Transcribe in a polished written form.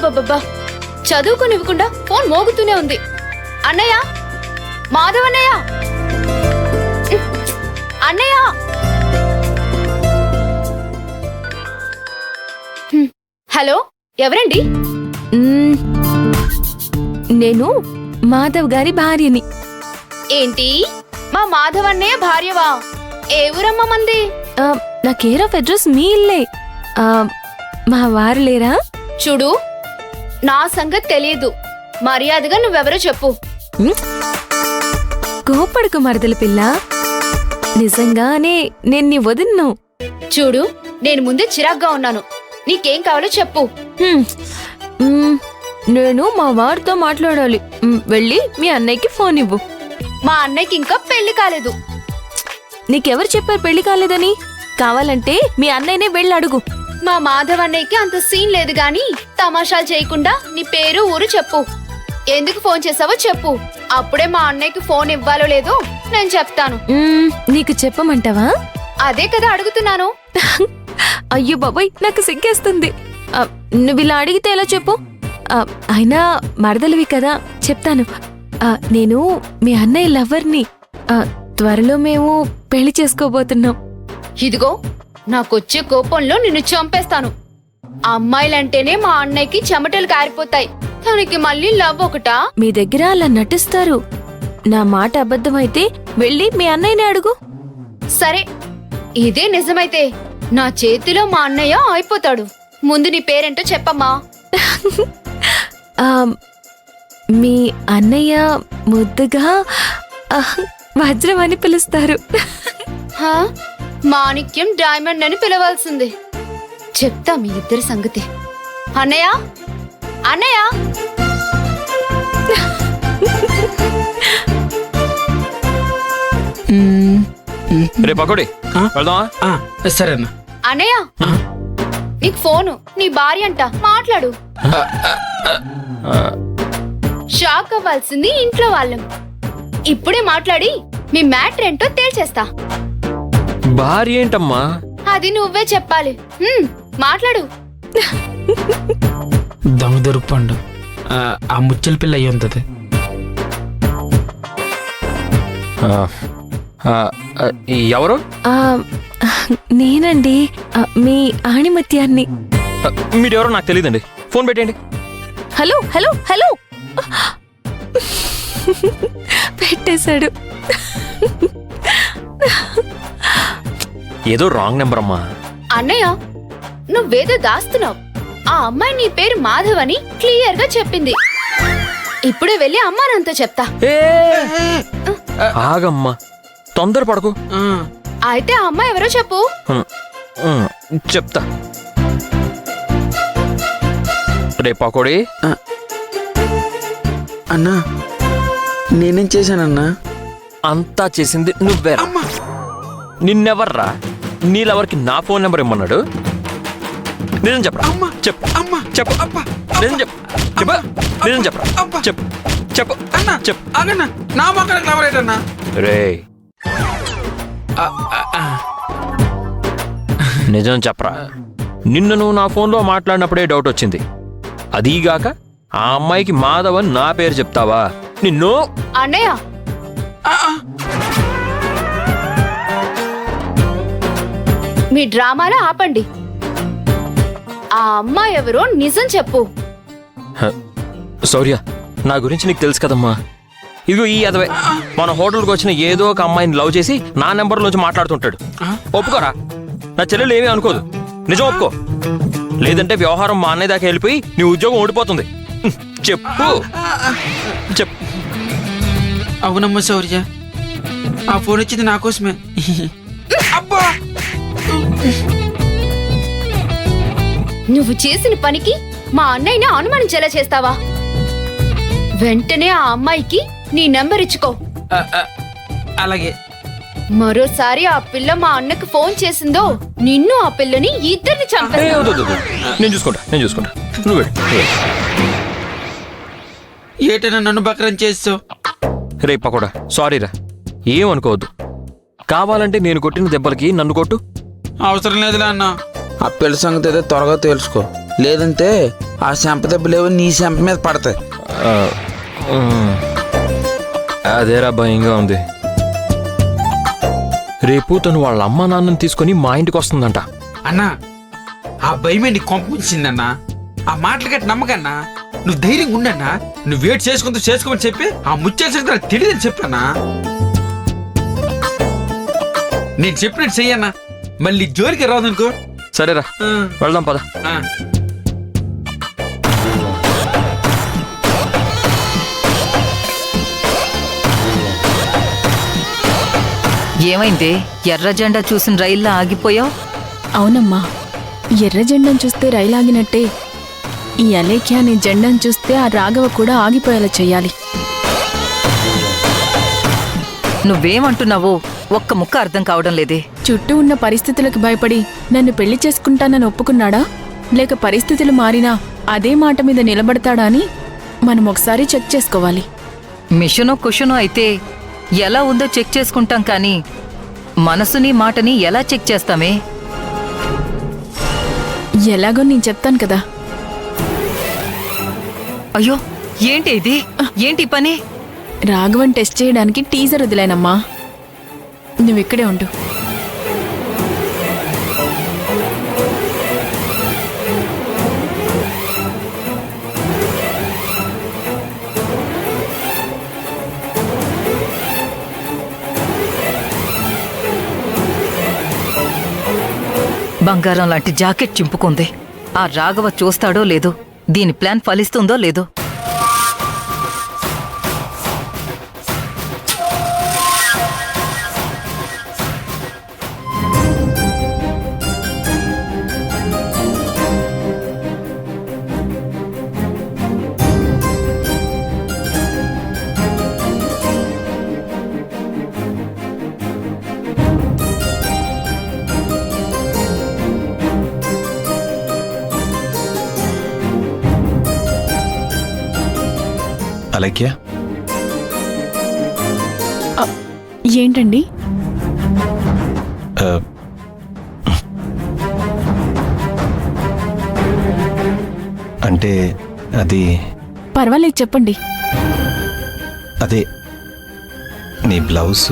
అబ్బబ్బబ్బబ్బా చదువుకునివ్వకుండా ఫోన్ మోగుతూనే ఉంది. అన్నయ్య, మాధవన్నయ్య, అన్నయ్య. హలో, ఎవరండి? నేను మాధవ్ గారి భార్యని. ఏంటి, మా మాధవన్నయ్య భార్యవా? ఏ ఊరమ్మ మంది? నా కేర్ ఆఫ్ అడ్రస్ మీ ఇల్లే. మా వారు లేరా? చూడు, నా సంగతి తెలియదు. మర్యాదగా నువ్వెవరో చెప్పు. కోపడుకు మరదల పిల్ల, నిజంగానే నేను నీ వదిన్ను. చూడు, నేను ముందే చిరాగ్గా ఉన్నాను. నీకేం కావాలో చెప్పు. నేను మా వారితో మాట్లాడాలి. వెళ్ళి మీ అన్నయ్యకి ఫోన్ ఇవ్వు. మా అన్నయ్యకి ఇంకా పెళ్లి కాలేదు. నీకెవరు చెప్పారు పెళ్లి కాలేదని? కావాలంటే మీ అన్నయ్యనే వెళ్ళి అడుగు. మా మాధవన్నయ్యకి అంత సీన్ లేదు గాని తమాషాలు చేయకుండా నీ పేరు ఊరు చెప్పు. ఎందుకు ఫోన్ చేసావో చెప్పు. అప్పుడే మా అన్నయ్యకి ఫోన్ ఇవ్వాలో లేదో నేను చెప్తాను. నీకు చెప్పమంటావా? అదే కదా అడుగుతున్నాను. అయ్యో బాబాయ్, నాకు సిగ్గేస్తుంది. నువ్వు ఇలా అడిగితే ఎలా చెప్పు? అయినా మరదలివి కదా, చెప్తాను. నేను మీ అన్నయ్య లవర్ని. త్వరలో మేము పెళ్లి చేసుకోబోతున్నాం. ఇదిగో, నాకొచ్చే కోపంలో నిన్ను చంపేస్తాను. అమ్మాయిలంటేనే మా అన్నయ్యకి చెమటలు కారిపోతాయి. తనకి మళ్ళీ లవ్ ఒకటా? మీ దగ్గర అలా నటిస్తారు. నా మాట అబద్ధమైతే వెళ్ళి మీ అన్నయ్యని అడుగు. సరే, ఇదే నిజమైతే నా చేతిలో మా అన్నయ్య అయిపోతాడు. ముందు నీ పేరేంటో చెప్పమ్మా. మీ అన్నయ్య ముద్దుగా వజ్రం అని పిలుస్తారు. మాణిక్యం, డైమండ్ అని పిలవాల్సింది. చెప్తా మీ ఇద్దరి సంగతి. అన్నయ్య, అన్నయ్య. సరేనా అన్నయ్య, నీకు ఫోను, నీ భార్య అంట, మాట్లాడు. షాక్ అవ్వాల్సింది ఇంట్లో వాళ్ళం. ఇప్పుడే మాట్లాడి మీ మ్యాటర్ ఏంటో తేల్చేస్తా. భార్య ఏంటమ్మా? అది నువ్వే చెప్పాలి. మాట్లాడు. దొంగ దొరుకుపండు. ఆ ముచ్చల పిల్ల అయ్యి ఉంటది. ఎవరు? నేనండి, మీ ఆణిమత్యాన్ని. మీరెవరో నాకు తెలియదండి. ఫోన్ పెట్టండి. Hello hello hello. పెట్టేశాడు. ఏదో రాంగ్ నెంబర్ అమ్మా. అన్నయ్య, నువ్వేదో దాస్తున్నావు. ఆ అమ్మాయి నీ పేరు మాధవ్ అని క్లియర్ గా చెప్పింది. ఇప్పుడే వెళ్ళి అమ్మానంతా చెప్తా. ఆగమ్మా, తొందర పడకు. అయితే ఆ అమ్మాయి ఎవరో చెప్పు. చెప్తా. రే పకోడీ. అన్నా, నేనేం చేశానన్నా? అంతా చేసింది నువ్వేరా? నిన్నెవర్రా నీలెవరికి నా ఫోన్ నెంబర్ ఇమ్మన్నాడు? నిజం చెప్పరా? చెప్పు చెప్పు. నిజం చెప్పు. చెప్పు. నిజం చెప్పరా? చెప్పు చెప్పు చెప్పు. నా మొక్కలకు నవ్వలేటన్నా. రే, నిజం చెప్పరా? నిన్ను నువ్వు నా ఫోన్లో మాట్లాడినప్పుడే డౌట్ వచ్చింది. అదీగాక ఆ అమ్మాయికి మాధవ్ అని నా పేరు చెప్తావా? నిన్ను. అన్నయ్య, మీ డ్రామాలో ఆపండి. ఆ అమ్మాయి ఎవరో నిజం చెప్పు. శౌర్య, నా గురించి నీకు తెలుసు కదమ్మా. ఇదిగో ఈ అదవే మన హోటల్కి వచ్చిన ఏదో ఒక అమ్మాయిని లవ్ చేసి నా నెంబర్ నుంచి మాట్లాడుతుంటాడు. ఒప్పుకోరా? నా చెల్లెలు ఏమీ అనుకోదు. నిజం ఒప్పుకో, లేదంటే వ్యవహారం మా అన్నయ్య దాకా వెళ్ళిపోయి నీ ఉద్యోగం ఓడిపోతుంది. చెప్పు చెప్పు. అవునమ్మా శౌర్య, ఆ ఫోన్ వచ్చింది నా కోసమే. అబ్బా, నువ్వు చేసిన పనికి మా అన్నయ్యని అనుమానించేలా చేస్తావా? వెంటనే ఆ అమ్మాయికి నీ నెంబర్ ఇచ్చుకో. అలాగే. మరోసారి ఆ పిల్ల మా అన్నకు ఫోన్ చేసిందో నిన్ను, ఆ పిల్లని ఇద్దరిని చంపేస్తా. నేను చూసుకుంటా. నువ్వు ఏటైనా నన్ను బకరం చేస్తావు? రే పకోడా, సారీరా, ఏమనుకోవద్దు. కావాలంటే నేను కొట్టిన దెబ్బలకి నన్ను కొట్టు. అవసరం లేదులే అన్న. ఆ పిల్ల సంగతి అయితే త్వరగా తెలుసుకో. లేదంటే ఆ చెంప దెబ్బలేవో నీ చెంప మీద పడతాయి. ఆ, అదేరా భయంగా ఉంది. రేపు తను వాళ్ళ అమ్మ నాన్నని తీసుకొని మా ఇంటికి వస్తుందంట. అన్నా ఆ భయమే నీ కొంప ఉంచిందన్నా. ఆ మాటలు గట్టి నమ్మకన్నా. నువ్వు ధైర్యంగా ఉండన్నా. నువ్వు వెయిట్ చేసుకోమని చెప్పి ఆ ముచ్చేసరికి నాకు తెలియదని చెప్పన్నా. నేను చెప్పినట్టు చెయ్యన్నా. మళ్ళీ జోలికి రాదనుకో. సరేరా వెళ్దాం పద. ఏమైంది? ఎర్ర జెండా చూసిన రైల్లో ఆగిపోయావు? అవునమ్మా, ఎర్ర జెండాను చూస్తే రైలు ఆగినట్టే ఈ అలేఖ్య అనే జెండాను చూస్తే ఆ రాఘవ కూడా ఆగిపోయేలా చెయ్యాలి. నువ్వేమంటున్నావో ఒక్క ముక్క అర్థం కావడం లేదే. చుట్టూ ఉన్న పరిస్థితులకు భయపడి నన్ను పెళ్లి చేసుకుంటానని ఒప్పుకున్నాడా, లేక పరిస్థితులు మారినా అదే మాట మీద నిలబడతాడా అని మనం ఒకసారి చెక్ చేసుకోవాలి. మిషనో కుషనో అయితే ఎలా ఉందో చెక్ చేసుకుంటాం కానీ మనసుని మాటని ఎలా చెక్ చేస్తామే? ఎలాగో నేను చెప్తాను కదా. అయ్యో ఏంటి ఇది? ఏంటి ఈ పని? రాఘవన్ టెస్ట్ చేయడానికి టీజర్ వదిలేనమ్మా. నువ్విక్కడే ఉండు. బంగారం లాంటి జాకెట్ చింపుకుంది. ఆ రాఘవ చూస్తాడో లేదో, దీని ప్లాన్ ఫలిస్తుందో లేదో. అలేఖ్య, ఏంటండి? అంటే అది పర్వాలేదు చెప్పండి. అదే నీ బ్లౌజ్